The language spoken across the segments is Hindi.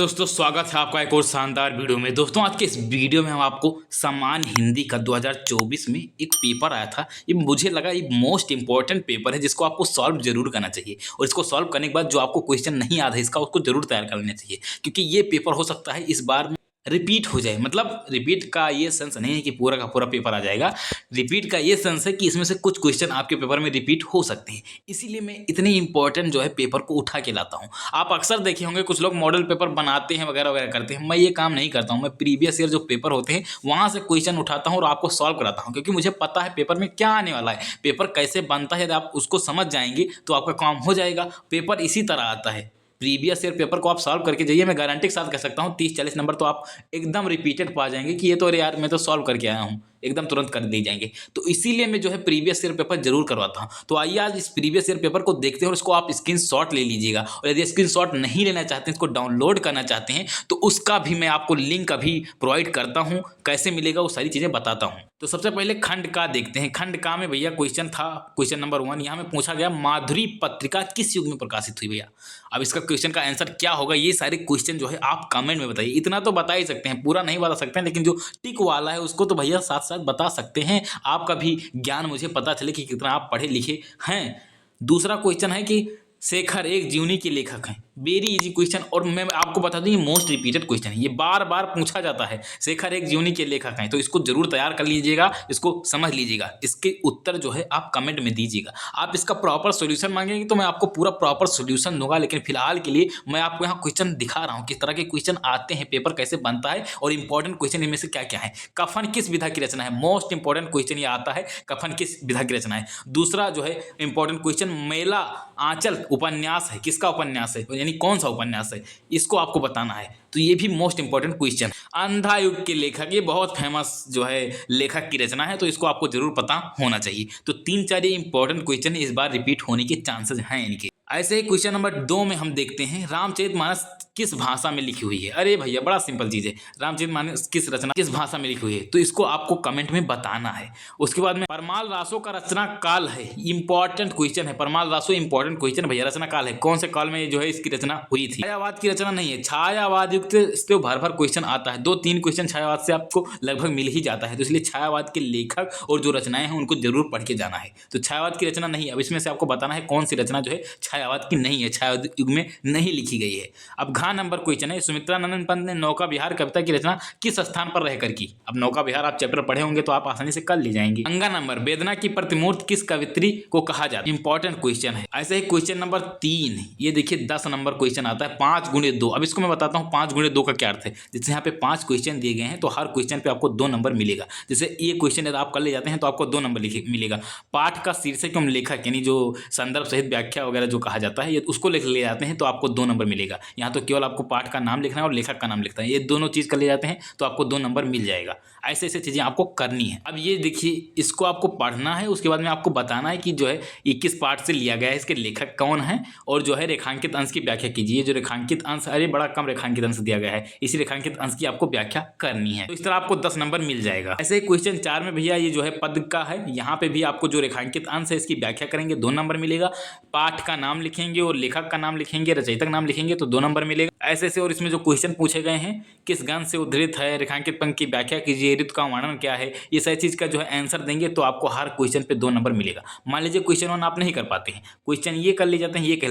दोस्तों स्वागत है आपका एक और शानदार वीडियो में। दोस्तों आज के इस वीडियो में हम आपको सामान्य हिंदी का 2024 में एक पेपर आया था। ये मुझे लगा ये मोस्ट इंपॉर्टेंट पेपर है जिसको आपको सॉल्व जरूर करना चाहिए, और इसको सॉल्व करने के बाद जो आपको क्वेश्चन नहीं याद है इसका उसको जरूर तैयार कर लेना चाहिए, क्योंकि ये पेपर हो सकता है इस बार रिपीट हो जाए। मतलब रिपीट का ये सेंस नहीं है कि पूरा का पूरा पेपर आ जाएगा, रिपीट का ये सेंस है कि इसमें से कुछ क्वेश्चन आपके पेपर में रिपीट हो सकते हैं। इसीलिए मैं इतनी इंपॉर्टेंट जो है पेपर को उठा के लाता हूँ। आप अक्सर देखे होंगे कुछ लोग मॉडल पेपर बनाते हैं वगैरह वगैरह करते हैं, मैं ये काम नहीं करता हूँ। मैं प्रीवियस ईयर जो पेपर होते हैं वहाँ से क्वेश्चन उठाता हूँ और आपको सॉल्व कराता हूँ, क्योंकि मुझे पता है पेपर में क्या आने वाला है, पेपर कैसे बनता है। यदि आप उसको समझ जाएंगे तो आपका काम हो जाएगा। पेपर इसी तरह आता है, प्रीवियस ईयर पेपर को आप सॉल्व करके जाइए, मैं गारंटी के साथ कह सकता हूँ 30-40 नंबर तो आप एकदम रिपीटेड पा जाएंगे कि ये तो अरे यार मैं तो सॉल्व करके आया हूँ, एकदम तुरंत कर दी जाएंगे। तो इसीलिए मैं जो है प्रीवियस ईयर पेपर जरूर करवाता हूँ। तो आइए आज इस प्रीवियस ईयर पेपर को देखते हैं और इसको आप स्क्रीनशॉट ले लीजिएगा, और यदि स्क्रीनशॉट नहीं लेना चाहते हैं, इसको डाउनलोड करना चाहते हैं, तो उसका भी मैं आपको लिंक अभी प्रोवाइड करता हूँ। कैसे मिलेगा वो सारी चीज़ें बताता हूँ। तो सबसे पहले खंड का देखते हैं। खंड का में भैया क्वेश्चन था, क्वेश्चन नंबर 1 यहाँ में पूछा गया माधुरी पत्रिका किस युग में प्रकाशित हुई भैया। अब इसका क्वेश्चन का आंसर क्या होगा, ये सारे क्वेश्चन जो है आप कमेंट में बताइए। इतना तो बता ही सकते हैं, पूरा नहीं बता सकते हैं, लेकिन जो टिक वाला है उसको तो भैया साथ साथ बता सकते हैं। आपका भी ज्ञान मुझे पता चले कि कितना आप पढ़े लिखे हैं। दूसरा क्वेश्चन है कि शेखर एक जीवनी के लेखक हैं। वेरी इजी क्वेश्चन, और मैं आपको बता दूं ये मोस्ट रिपीटेड क्वेश्चन है, ये बार बार पूछा जाता है। शेखर एक जीवनी के लेखक हैं, तो इसको जरूर तैयार कर लीजिएगा, इसको समझ लीजिएगा। इसके उत्तर जो है आप कमेंट में दीजिएगा। आप इसका प्रॉपर सोल्यूशन मांगेंगे तो मैं आपको पूरा प्रॉपर सोल्यूशन दूंगा, लेकिन फिलहाल के लिए मैं आपको यहाँ क्वेश्चन दिखा रहा हूँ किस तरह के क्वेश्चन आते हैं, पेपर कैसे बनता है और इंपॉर्टेंट क्वेश्चन इनमें से क्या क्या है। कफन किस विधा की रचना है, मोस्ट इंपॉर्टेंट क्वेश्चन ये आता है, कफन किस विधा की रचना है। दूसरा जो है इंपॉर्टेंट क्वेश्चन, मेला आंचल उपन्यास है, किसका उपन्यास है, यानी कौन सा उपन्यास है, इसको आपको बताना है। तो ये भी मोस्ट इंपॉर्टेंट क्वेश्चन। अंधा युग के लेखक, ये बहुत फेमस जो है लेखक की रचना है, तो इसको आपको जरूर पता होना चाहिए। तो 3-4 इंपॉर्टेंट क्वेश्चन इस बार रिपीट होने के चांसेस हैं इनके। ऐसे ही क्वेश्चन नंबर 2 में हम देखते हैं रामचरितमानस किस भाषा में लिखी हुई है। अरे भैया बड़ा सिंपल चीज़ है, रामचरितमानस किस रचना किस भाषा में लिखी हुई है, तो इसको आपको कमेंट में बताना है। उसके बाद में परमाल रासो का रचना काल है, इंपॉर्टेंट क्वेश्चन है। परमाल रासो इंपॉर्टेंट क्वेश्चन भैया, रचना काल है, कौन से काल में जो है इसकी रचना हुई थी। छायावाद की रचना नहीं है, छायावाद युक्त से भर भर क्वेश्चन आता है, 2-3 क्वेश्चन छायावाद से आपको लगभग मिल ही जाता है। तो इसलिए छायावाद के लेखक और जो रचनाएं हैं उनको जरूर पढ़ के जाना है। तो छायावाद की रचना नहीं है। अब इसमें से आपको बताना है कौन सी रचना जो है छायावाद की नहीं है, छायावाद युग में नहीं लिखी गई है। अब घ नंबर क्वेश्चन है, सुमित्रानंद पंत ने नौका विहार कविता की रचना किस स्थान पर रहकर की। अब नौका विहार आप चैप्टर पढ़े होंगे तो आप आसानी से कर ले जाएंगे। अंगा नंबर, वेदना की प्रतिमूर्ति किस कवित्री को कहा जाता है, इंपॉर्टेंट क्वेश्चन है। ऐसे ही क्वेश्चन नंबर 3, ये देखिए 10 नंबर क्वेश्चन आता है, 5x2। अब इसको मैं बताता हूँ 5x2 का क्या अर्थ है। जैसे यहाँ पे 5 क्वेश्चन दिए गए हैं तो हर क्वेश्चन पे आपको 2 नंबर मिलेगा। जैसे ये क्वेश्चन यदि आप कर ले जाते हैं तो आपको 2 नंबर मिलेगा। पाठ का शीर्षक एवं लेखक, यानी जो संदर्भ सहित व्याख्या वगैरह जो कहा जाता है, ये उसको लिख ले जाते हैं तो आपको 2 नंबर मिलेगा। यहाँ तो केवल आपको पाठ का नाम लिखना है और लेखक का नाम लिखना है, ये दोनों चीज़ कर ले जाते हैं तो आपको 2 नंबर मिल जाएगा। ऐसे ऐसे चीज़ें आपको करनी है। अब ये देखिए इसको आपको पढ़ना है, उसके बाद में आपको बताना है कि जो है ये किस पाठ से लिया गया है, इसके लेखक कौन है, और जो है रेखांकित अंश की व्याख्या कीजिए। जो रेखांकित अंश, अरे बड़ा कम रेखांकित अंश दिया गया है, इसी रेखांकित अंश की आपको व्याख्या करनी है। तो इस तरह आपको 10 नंबर मिल जाएगा। ऐसे ही क्वेश्चन 4 में भैया ये जो है पद का है, यहाँ पे भी आपको जो रेखांकित अंश है इसकी व्याख्या करेंगे, 2 नंबर मिलेगा। पाठ का नाम लिखेंगे और लेखक का नाम लिखेंगे, रचयिता का नाम लिखेंगे तो 2 नंबर मिलेगा। ऐसे ऐसे, और इसमें जो क्वेश्चन पूछे गए हैं, किस ग्रंथ से उद्धृत है, रेखांकित पंक्ति की व्याख्या कीजिए, ऋतु का वर्णन क्या है, ये सारी चीज का जो है आंसर देंगे तो आपको हर क्वेश्चन पे 2 नंबर मिलेगा। मान लीजिए क्वेश्चन 1 आप नहीं कर पाते हैं, क्वेश्चन ये कर ले जाते हैं, ये कह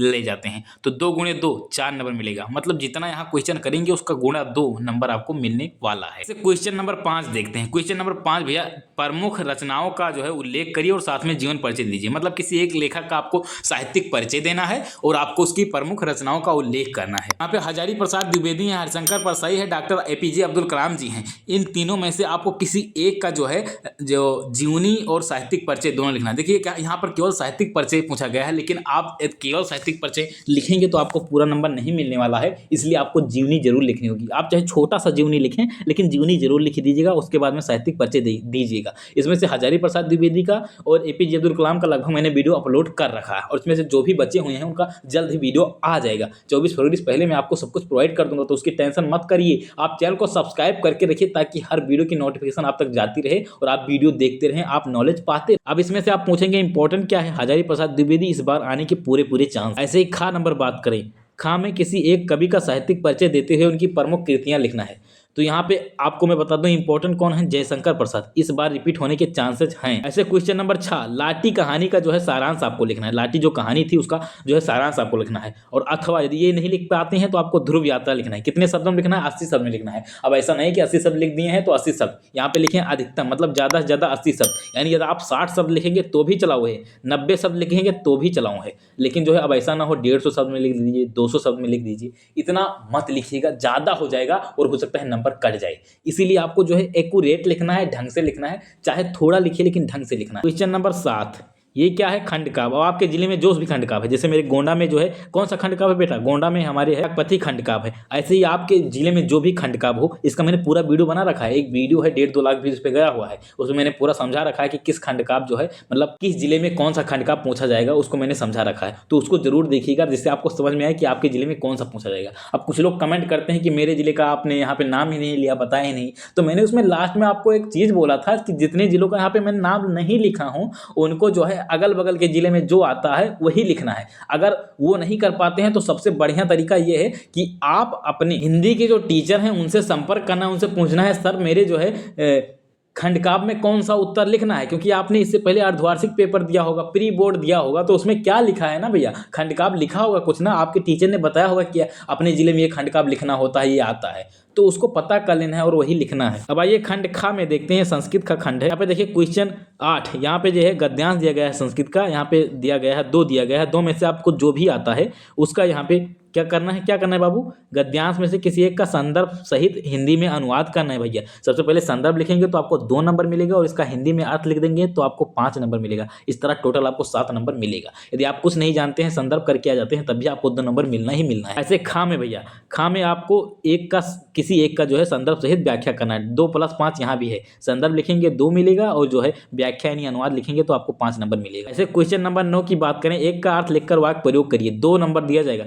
ले जाते हैं, तो 2x2 4 नंबर मिलेगा। मतलब जितना यहाँ क्वेश्चन करेंगे उसका गुणा 2 नंबर आपको मिलने वाला है। क्वेश्चन नंबर 5 देखते हैं। क्वेश्चन नंबर 5 भैया, प्रमुख रचनाओं का जो है उल्लेख करिए और साथ में जीवन परिचय दीजिए। मतलब किसी एक लेखक का आपको साहित्यिक परिचय देना है और आपको उसकी प्रमुख रचनाओं का उल्लेख करना है। यहाँ पे हजारी प्रसाद द्विवेदी हैं, हरिशंकर परसाई है, डॉक्टर APJ अब्दुल कलाम जी हैं। इन तीनों में से आपको किसी एक का जो है जो जीवनी और साहित्यिक परिचय दोनों लिखना है। देखिए क्या यहाँ पर केवल साहित्यिक परिचय पूछा गया है, लेकिन आप केवल साहित्यिक परिचय लिखेंगे तो आपको पूरा नंबर नहीं मिलने वाला है, इसलिए आपको जीवनी जरूर लिखनी होगी। आप चाहे छोटा सा जीवनी लिखें, लेकिन जीवनी जरूर लिख दीजिएगा, उसके बाद में साहित्यिक परिचय दीजिएगा। इसमें से हजारी प्रसाद द्विवेदी का और APJ अब्दुल कलाम का लगभग मैंने वीडियो अपलोड कर रखा है, और इसमें से जो भी बचे हुए हैं उनका जल्द ही वीडियो आ जाएगा। 24 फरवरी से पहले मैं आपको सब कुछ प्रोवाइड कर दूंगा, तो उसकी टेंशन मत करिए। आप चैनल को सब्सक्राइब करके रखिए ताकि हर वीडियो की नोटिफिकेशन आप तक जाती रहे और आप वीडियो देखते रहें, आप नॉलेज पाते। अब इसमें से आप पूछेंगे इंपॉर्टेंट क्या है, हजारी प्रसाद द्विवेदी इस बार आने के पूरे चांस। ऐसे ही खा नंबर बात करें ख में किसी एक कवि का साहित्यिक परिचय देते हुए उनकी प्रमुख कृतियां लिखना है। तो यहाँ पे आपको मैं बता दूं इंपॉर्टेंट कौन है, जयशंकर प्रसाद। इस बार रिपीट होने के चांसेस हैं। ऐसे क्वेश्चन नंबर 6, लाटी कहानी का जो है सारांश आपको लिखना है। लाटी जो कहानी थी उसका जो है सारांश आपको लिखना है। और अथवा यदि ये नहीं लिख पाते हैं तो आपको ध्रुव यात्रा लिखना है। कितने शब्दों में लिखना है? 80 शब्द में लिखना है। अब ऐसा नहीं कि 80 शब्द लिख दिए हैं तो 80 शब्द, यहाँ पे लिखे अधिकतम, मतलब ज्यादा से ज्यादा 80 शब्द। यानी यदि आप 60 शब्द लिखेंगे तो भी चलाओ है, 90 शब्द लिखेंगे तो भी चलाओ है। लेकिन जो है अब ऐसा ना हो 150 शब्द में लिख दीजिए, 200 शब्द में लिख दीजिए, इतना मत लिखिएगा, ज्यादा हो जाएगा और हो सकता है नंबर कट जाए। इसीलिए आपको जो है एक्यूरेट लिखना है, ढंग से लिखना है, चाहे थोड़ा लिखिए लेकिन ढंग से लिखना है। क्वेश्चन नंबर 7, ये क्या है? खंड काव्य। अब आपके जिले में जो भी खंड काव्य है, जैसे मेरे गोंडा में जो है कौन सा खंड काव्य बेटा? गोंडा में हमारे है पति खंड काव्य है। ऐसे ही आपके जिले में जो भी खंड काव्य हो, इसका मैंने पूरा वीडियो बना रखा है। एक वीडियो है 1.5-2 लाख व्यूज पे गया हुआ है, उसमें मैंने पूरा समझा रखा है कि किस खंड काव्य जो है, मतलब किस जिले में कौन सा खंड काव्य पूछा जाएगा, उसको मैंने समझा रखा है। तो उसको जरूर देखिएगा जिससे आपको समझ में आए कि आपके जिले में कौन सा पूछा जाएगा। अब कुछ लोग कमेंट करते हैं कि मेरे जिले का आपने यहाँ पे नाम ही नहीं लिया, बताया ही नहीं। तो मैंने उसमें लास्ट में आपको एक चीज बोला था कि जितने जिलों का यहाँ पे मैंने नाम नहीं लिखा हूँ, उनको जो है अगल बगल के जिले में जो आता है वही लिखना है। अगर वो नहीं कर पाते हैं तो सबसे बढ़िया तरीका ये है कि आप अपने हिंदी के जो टीचर हैं उनसे संपर्क करना है, उनसे पूछना है सर मेरे जो है खंड काव्य में कौन सा उत्तर लिखना है। क्योंकि आपने इससे पहले अर्धवार्षिक पेपर दिया होगा, प्री बोर्ड दिया होगा, तो उसमें क्या लिखा है ना भैया, खंड काव्य लिखा होगा कुछ ना, आपके टीचर ने बताया होगा कि अपने जिले में ये खंड काव्य लिखना होता है, ये आता है, तो उसको पता कर लेना है और वही लिखना है। अब आइए खंड खा में देखते हैं, संस्कृत का खंड है। यहाँ पे देखिए क्वेश्चन 8, यहाँ पे जो है गद्यांश दिया गया है संस्कृत का, यहाँ पे दिया गया है 2 दिया गया है। 2 में से आपको जो भी आता है उसका यहाँ पे क्या करना है, क्या करना है बाबू? गद्यांश में से किसी एक का संदर्भ सहित हिंदी में अनुवाद करना है भैया। सबसे पहले संदर्भ लिखेंगे तो आपको 2 नंबर मिलेगा और इसका हिंदी में अर्थ लिख देंगे तो आपको 5 नंबर मिलेगा। इस तरह टोटल आपको 7 नंबर मिलेगा। यदि आप कुछ नहीं जानते हैं, संदर्भ करके आ जाते हैं, तब भी आपको 2 नंबर मिलना ही मिलना है। ऐसे खा में भैया, खा में आपको किसी एक का जो है संदर्भ सहित व्याख्या करना है। 2 + 5 यहाँ भी है, संदर्भ लिखेंगे 2 मिलेगा और जो है व्याख्या यानी अनुवाद लिखेंगे तो आपको 5 नंबर मिलेगा। ऐसे क्वेश्चन नंबर 9 की बात करें, एक का अर्थ लिखकर वाक्य प्रयोग करिए, 2 नंबर दिया जाएगा।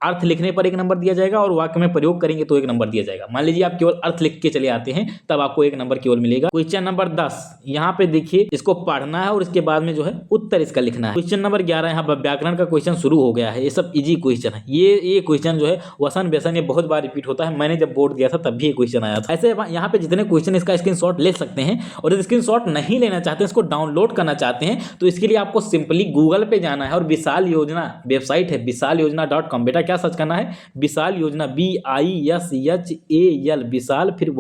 अर्थ लिखने पर 1 नंबर दिया जाएगा और वाक्य में प्रयोग करेंगे तो 1 नंबर दिया जाएगा। मान लीजिए आप केवल अर्थ लिख के चले आते हैं तब आपको 1 नंबर केवल मिलेगा। क्वेश्चन नंबर 10, यहाँ पे देखिए इसको पढ़ना है और इसके बाद में जो है उत्तर इसका लिखना है। क्वेश्चन नंबर 11, यहाँ पर व्याकरण का क्वेश्चन शुरू हो गया है। ये सब इजी क्वेश्चन है। ये क्वेश्चन जो है वसन व्यसन ये बहुत बार रिपीट होता है। मैंने जब बोर्ड दिया था तब भी ये क्वेश्चन आया था। ऐसे यहाँ पे जितने क्वेश्चन इसका स्क्रीनशॉट ले सकते हैं, और यदि स्क्रीनशॉट नहीं लेना चाहते, इसको डाउनलोड करना चाहते हैं, तो इसके लिए आपको सिंपली गूगल पे जाना है और विशाल योजना वेबसाइट है visalYojana.com। बेटा क्या सर्च करना है? विशाल योजना, BISHAL, विशाल फिर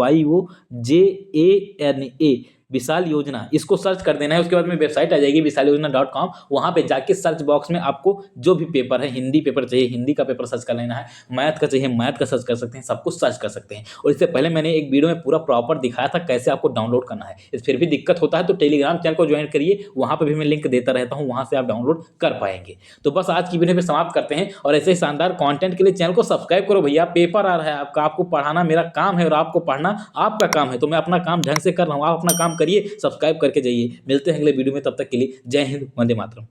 YOJANA, विशाल योजना, इसको सर्च कर देना है। उसके बाद में वेबसाइट आ जाएगी visalYojana.com। वहां पे जाके सर्च बॉक्स में आपको जो भी पेपर है, हिंदी पेपर चाहिए हिंदी का पेपर सर्च कर लेना है, मैथ का चाहिए मैथ का सर्च कर सकते हैं, सब कुछ सर्च कर सकते हैं। और इससे पहले मैंने एक वीडियो में पूरा प्रॉपर दिखाया था कैसे आपको डाउनलोड करना है। इस फिर भी दिक्कत होता है तो टेलीग्राम चैनल को ज्वाइन करिए, वहां पर भी मैं लिंक देता रहता हूँ, वहां से आप डाउनलोड कर पाएंगे। तो बस आज की वीडियो में समाप्त करते हैं, और ऐसे ही शानदार कंटेंट के लिए चैनल को सब्सक्राइब करो भैया। पेपर आ रहा है आपका, आपको पढ़ाना मेरा काम है और आपको पढ़ना आपका काम है, तो मैं अपना काम ढंग से कर रहा हूँ, आप अपना काम करिए, सब्सक्राइब करके जाइए। मिलते हैं अगले वीडियो में, तब तक के लिए जय हिंद, वंदे मातरम।